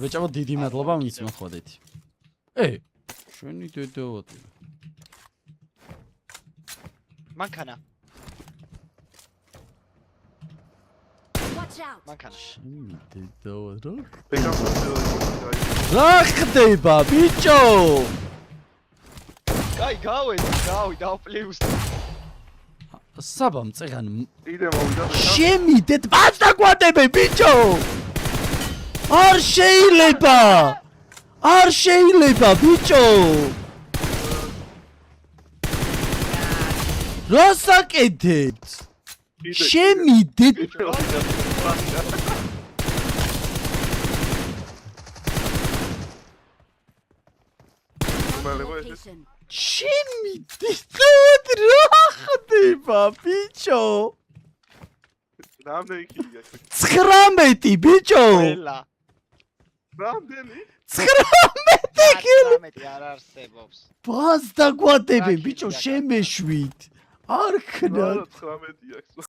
ბეჭამა დიდი მადლობა მის მოხვედით. შენი დედაოდი. მანქანა. Watch out. მანქანა. შენი დედაოდი. ბეკაპს რა ხდება, ბიჭო? კაი, დავპლიუს. საბამ წეგან იდე მოვიდა. შემიდეთ მას დაგვატებე, ბიჭო! არ შეიძლება, ბიჭო! რა საკეთებთ? შემიდეთ Location. შემიდეთ რა ხდება, ბიჭო? რამდენი კილია? 19, ბიჭო! ყველა. რამდენი? 19 კილი! 19 არ არსებობს. ბას დაგვატებე, რა ბიჭო, კილია, შემეშვით. არ ქნათ. 19 აქვს.